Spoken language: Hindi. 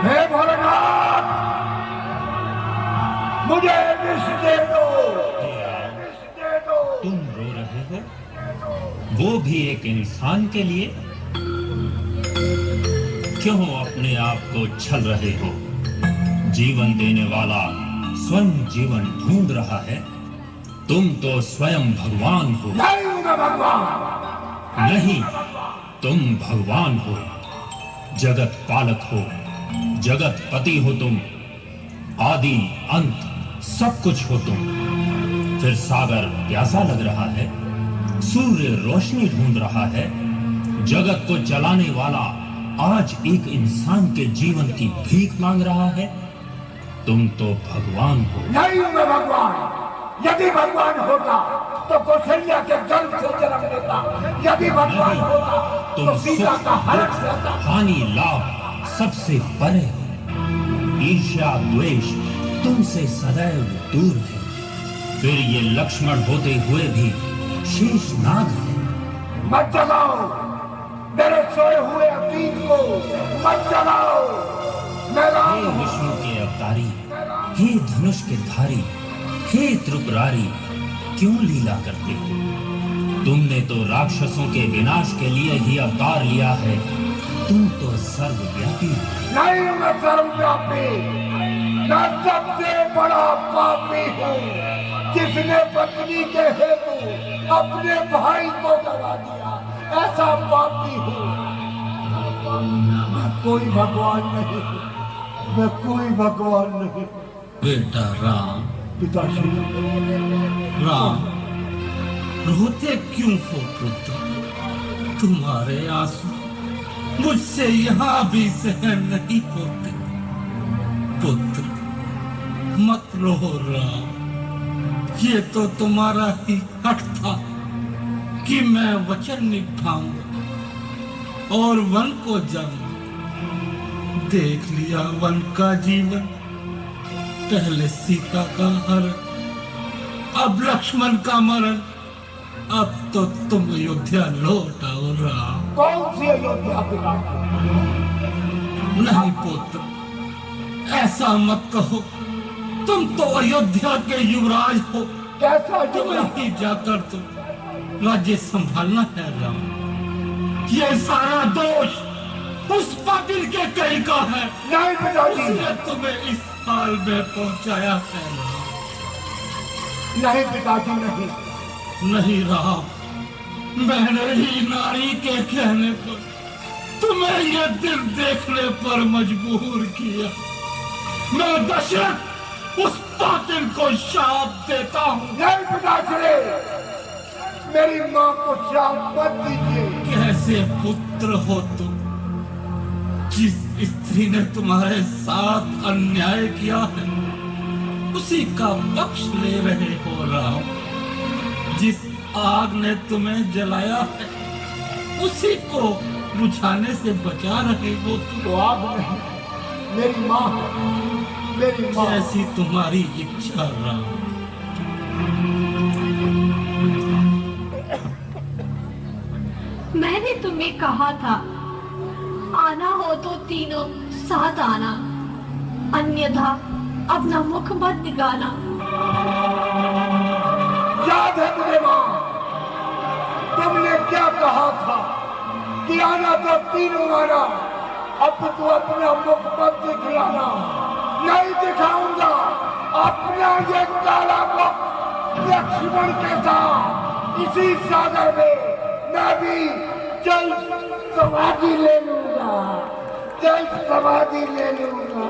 हे भोलेनाथ, मुझे विष दे दो, विष दे दो। तुम रो रहे हो, वो भी एक इंसान के लिए? क्यों अपने आप को छल रहे हो? जीवन देने वाला स्वयं जीवन ढूंढ रहा है। तुम तो स्वयं भगवान हो। नहीं हूं मैं भगवान। नहीं, तुम भगवान हो, जगत पालक हो, जगत पति हो तुम, आदि अंत सब कुछ हो तुम। फिर सागर प्यासा लग रहा है, सूर्य रोशनी ढूंढ रहा है, जगत को चलाने वाला आज एक इंसान के जीवन की भीख मांग रहा है। तुम तो भगवान हो। नहीं हूं मैं भगवान। यदि भगवान होता तो कौशल्या के गर्भ से जन्म लेता। यदि भगवान होता तो सीता का हरण करता। हानि लाभ सबसे परे हो। ईर्ष्या द्वेष तुमसे सदैव दूर है। फिर ये लक्ष्मण होते हुए भी शेषनाग है। मत जलाओ मेरे सोए हुए अतीत को, मत जलाओ। हे विष्णु के अवतारी, हे धनुष के धारी, हे त्रिपुरारी, क्यों लीला करते हो? तुमने तो राक्षसों के विनाश के लिए ही अवतार लिया है। तुम तो सर्वव्यापी हो। नहीं हूं मैं सर्वव्यापी। मैं सबसे बड़ा पापी हूँ, जिसने पत्नी के हेतु अपने भाई को गवा दिया। ऐसा पापी हूँ। मैं कोई भगवान नहीं, मैं कोई भगवान नहीं। बेटा राम, पिताश्री, राम, रोते क्यों हो पुत्र? तुम्हारे आंसू मुझसे यहाँ भी सहन नहीं होते। पुत्र मत रो राम, ये तो तुम्हारा ही हक था कि मैं वचन निभाऊंगा और वन को जाऊंगा। देख लिया वन का जीवन, पहले सीता का हरण, अब लक्ष्मण का मरण, अब तो तुम अयोध्या लौट आओ राम। कौन सी अयोध्या पिता? नहीं पुत्र, ऐसा मत कहो। तुम तो अयोध्या के युवराज हो। कैसा तुम्हें युवराज? ही जाकर तुम राज्य संभालना है राम। ये सारा दोष उस पापिल के कई का है। नहीं पिताजी, उसने तुम्हें इस हाल में पहुंचाया है राम। नहीं पिताजी, नहीं। नहीं राम, मैंने ही नारी के कहने पर तुम्हें ये दिन देखने पर मजबूर किया। मैं दशरथ उस पापिल को शाप देता हूँ। नहीं पिताश्री, मेरी माँ को शाप मत दीजिए। कैसे पुत्र हो तुम? जिस स्त्री ने तुम्हारे साथ अन्याय किया है उसी का पक्ष ले रहे हो राम। जिस आग ने तुम्हें जलाया है उसी को बुझाने से बचा रहे हो तुम। तो आप नहीं, मेरी माँ है, मेरी माँ। जैसी तुम्हारी इच्छा राम। मैंने तुम्हें कहा था आना हो तो तीनों साथ आना, अन्यथा अपना मुख मत दिखाना। याद है मुझे माँ, तुमने क्या कहा था कि आना तो तीनों आना, अब तो अपना मुख मत दिखलाना। नहीं दिखाऊंगा अपना ये काला मुख लक्ष्मण के साथ। इसी सागर में मैं भी जल समाधि ले लूंगा, जल समाधि ले लूंगा।